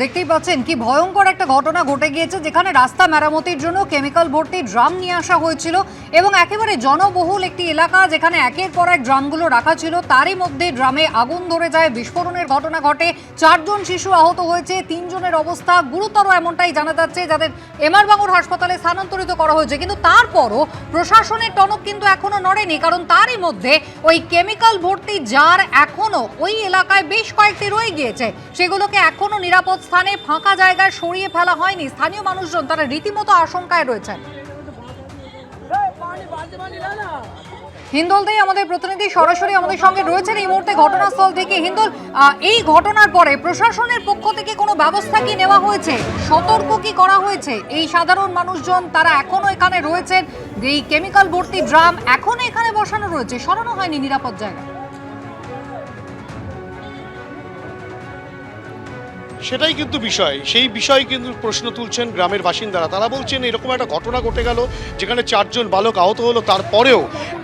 দেখতেই পাচ্ছেন কি ভয়ঙ্কর একটা ঘটনা ঘটে গিয়েছে, যেখানে রাস্তা মেরামতির জন্য কেমিক্যাল ভর্তি ড্রাম নিয়ে আসা হয়েছিল এবং একেবারে জনবহুল একটি এলাকা, যেখানে একের পর এক ড্রামগুলো রাখা ছিল। তারই মধ্যে ড্রামে আগুন ধরে যায়, বিস্ফোরণের ঘটনা ঘটে। 4 জন শিশু আহত হয়েছে, 3 জনের অবস্থা গুরুতর এমনটাই জানা যাচ্ছে, যাদের এমআর বাঙুর হাসপাতালে স্থানান্তরিত করা হয়েছে। কিন্তু তারপরও প্রশাসনের টনক কিন্তু এখনো নড়েনি, কারণ তারই মধ্যে ওই কেমিক্যাল ভর্তি জার এখনো ওই এলাকায় বেশ কয়েকটি রয়ে গিয়েছে। সেগুলোকে এখনো নিরাপদ স্থানে ফাঁকা জায়গায় সরিয়ে ফেলা হয়নি। স্থানীয় মানুষজন তারা রীতিমতো আশঙ্কায় রয়েছেন। হিন্দল দেই আমাদের প্রতিনিধি সরাসরি আমাদের সঙ্গে রয়েছেন এই মুহূর্তে ঘটনাস্থল থেকে। হিন্দল, এই ঘটনার পরে প্রশাসনের পক্ষ থেকে কোনো ব্যবস্থা কি নেওয়া হয়েছে, সতর্ক কি করা হয়েছে? এই সাধারণ মানুষজন তারা এখনো এখানে রয়েছেন, এই কেমিক্যাল ভর্তি ড্রাম এখনো এখানে বসানো রয়েছে, সরানো হয়নি নিরাপদ জায়গায়। সেটাই কিন্তু বিষয়, সেই বিষয়ে কিন্তু প্রশ্ন তুলছেন গ্রামের বাসিন্দারা। তারা বলছেন এরকম একটা ঘটনা ঘটে গেল যেখানে 4 জন বালক আহত হলো, তারপরেও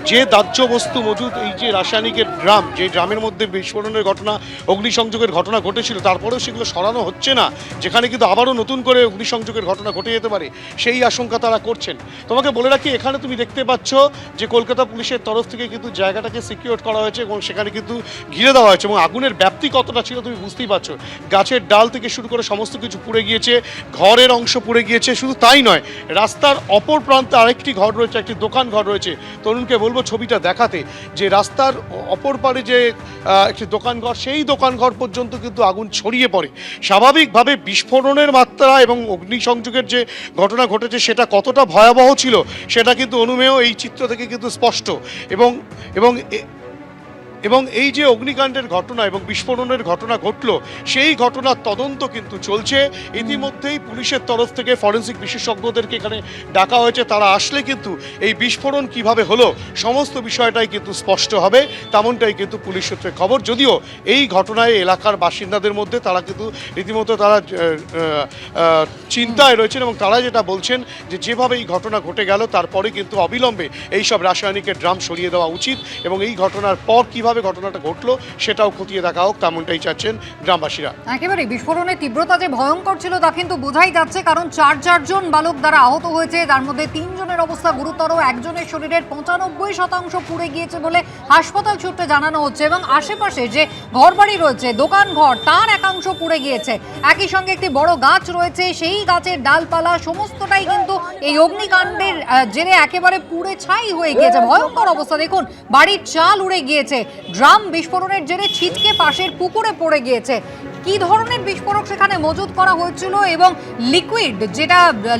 যে দাহ্য বস্তু মজুদ, এই যে রাসায়নিকের ড্রাম, যে ড্রামের মধ্যে বিস্ফোরণের ঘটনা, অগ্নিসংযোগের ঘটনা ঘটেছিল, তারপরেও সেগুলো সরানো হচ্ছে না, যেখানে কিন্তু আবারও নতুন করে অগ্নিসংযোগের ঘটনা ঘটে যেতে পারে, সেই আশঙ্কা তারা করছেন। তোমাকে বলে রাখি, এখানে তুমি দেখতে পাচ্ছ যে কলকাতা পুলিশের তরফ থেকে কিন্তু জায়গাটাকে সিকিউর করা হয়েছে এবং সেখানে কিন্তু ঘিরে দেওয়া হয়েছে, এবং আগুনের ব্যাপ্তি কতটা ছিল তুমি বুঝতেই পারছো। গাছের ডাল থেকে শুরু করে সমস্ত কিছু পুড়ে গিয়েছে, ঘরের অংশ পুড়ে গিয়েছে। শুধু তাই নয়, রাস্তার অপর প্রান্তে আরেকটি ঘর রয়েছে, একটি দোকান ঘর রয়েছে। তরুণকে বলবো ছবিটা দেখাতে, যে রাস্তার অপর পারে যে একটি দোকান ঘর, সেই দোকান ঘর পর্যন্ত কিন্তু আগুন ছড়িয়ে পড়ে। স্বাভাবিকভাবে বিস্ফোরণের মাত্রা এবং অগ্নিসংযোগের যে ঘটনা ঘটেছে সেটা কতটা ভয়াবহ ছিল সেটা কিন্তু অনুমেয় এই চিত্র থেকে কিন্তু স্পষ্ট। এবং এই যে অগ্নিকাণ্ডের ঘটনা এবং বিস্ফোরণের ঘটনা ঘটলো, সেই ঘটনার তদন্ত কিন্তু চলছে। ইতিমধ্যেই পুলিশের তরফ থেকে ফরেন্সিক বিশেষজ্ঞদেরকে এখানে ডাকা হয়েছে। তারা আসলে কিন্তু এই বিস্ফোরণ কিভাবে হলো সমস্ত বিষয়টাই কিন্তু স্পষ্ট হবে, তেমনটাই কিন্তু পুলিশ সূত্রে খবর। যদিও এই ঘটনায় এলাকার বাসিন্দাদের মধ্যে তারা কিন্তু রীতিমতো তারা চিন্তায় রয়েছেন, এবং তারা যেটা বলছেন যে যেভাবে এই ঘটনা ঘটে গেল, তারপরে কিন্তু অবিলম্বে এই সব রাসায়নিকের ড্রাম সরিয়ে দেওয়া উচিত, এবং এই ঘটনার পর কিভাবে ঘটনাটা ঘটলো সেটাও খতিয়ে দেখা হোক, তেমনটাই চাচ্ছেন গ্রামবাসীরা। একেবারে বিস্ফোরণের তীব্রতা যে ভয়ঙ্কর ছিল তা কিন্তু বোঝাই যাচ্ছে, কারণ 4 জন বালক দ্বারা আহত হয়েছে, তার মধ্যে 3 জনের অবস্থা গুরুতর। একজনের শরীরের 95% পুড়ে গিয়েছে বলে হাসপাতাল সূত্রে জানানো হচ্ছে, এবং আশেপাশে যে ঘরবাড়ি রয়েছে, দোকান ঘর, তার একাংশ পুড়ে গিয়েছে। একই সঙ্গে একটি বড় গাছ রয়েছে, সেই গাছের ডালপালা সমস্তটাই কিন্তু এই অগ্নিকাণ্ডের জেরে একেবারে পুড়ে ছাই হয়ে গিয়েছে। ভয়ঙ্কর অবস্থা দেখুন, বাড়ির চাল উড়ে গিয়েছে, ড্রাম বিস্ফোরণের জেরে ছিটকে পাশের পুকুরে পড়ে গিয়েছে। কি ধরনের বিস্ফোরক সেখানে মজুত করা হয়েছিল, এবং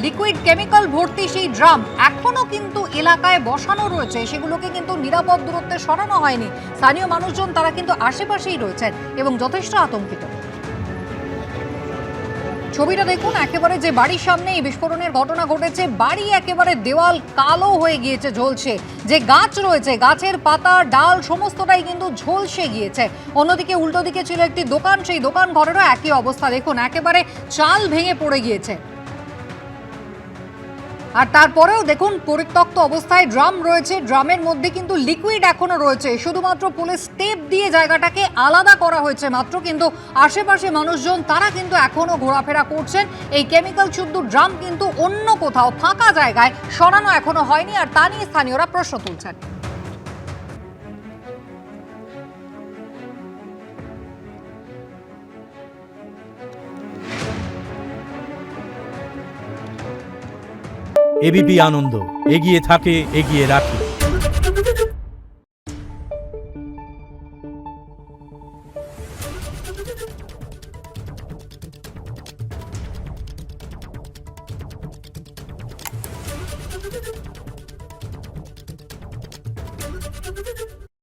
লিকুইড কেমিক্যাল ভর্তি সেই ড্রাম এখনো কিন্তু এলাকায় বসানো রয়েছে, সেগুলোকে কিন্তু নিরাপদ দূরত্বে সরানো হয়নি। স্থানীয় মানুষজন তারা কিন্তু আশেপাশেই রয়েছেন এবং যথেষ্ট আতঙ্কিত। ছবিটা দেখুন, একেবারে যে বাড়ির সামনে এই বিস্ফোরণের ঘটনা ঘটেছে, বাড়ি একেবারে দেওয়াল কালো হয়ে গিয়েছে, ঝলসে। যে গাছ রয়েছে, গাছের পাতা ডাল সমস্তটাই কিন্তু ঝলসে গিয়েছে। অন্যদিকে উল্টো দিকে ছিল একটি দোকান, সেই দোকান ঘরেরও একই অবস্থা। দেখুন, একেবারে চাল ভেঙে পড়ে গিয়েছে। আর তারপরেও দেখুন, পরিত্যক্ত অবস্থায় ড্রাম রয়েছে, ড্রামের মধ্যে কিন্তু লিকুইড এখনো রয়েছে। শুধুমাত্র পুলিশ টেপ দিয়ে জায়গাটাকে আলাদা করা হয়েছে মাত্র, কিন্তু আশেপাশে মানুষজন তারা কিন্তু এখনো ঘোরাফেরা করছেন। এই কেমিক্যাল শুদ্ধ ড্রাম কিন্তু অন্য কোথাও ফাঁকা জায়গায় সরানো এখনো হয়নি, আর তা নিয়ে স্থানীয়রা প্রশ্ন তুলছেন। এবিপি আনন্দ, এগিয়ে থাকে, এগিয়ে রাখে।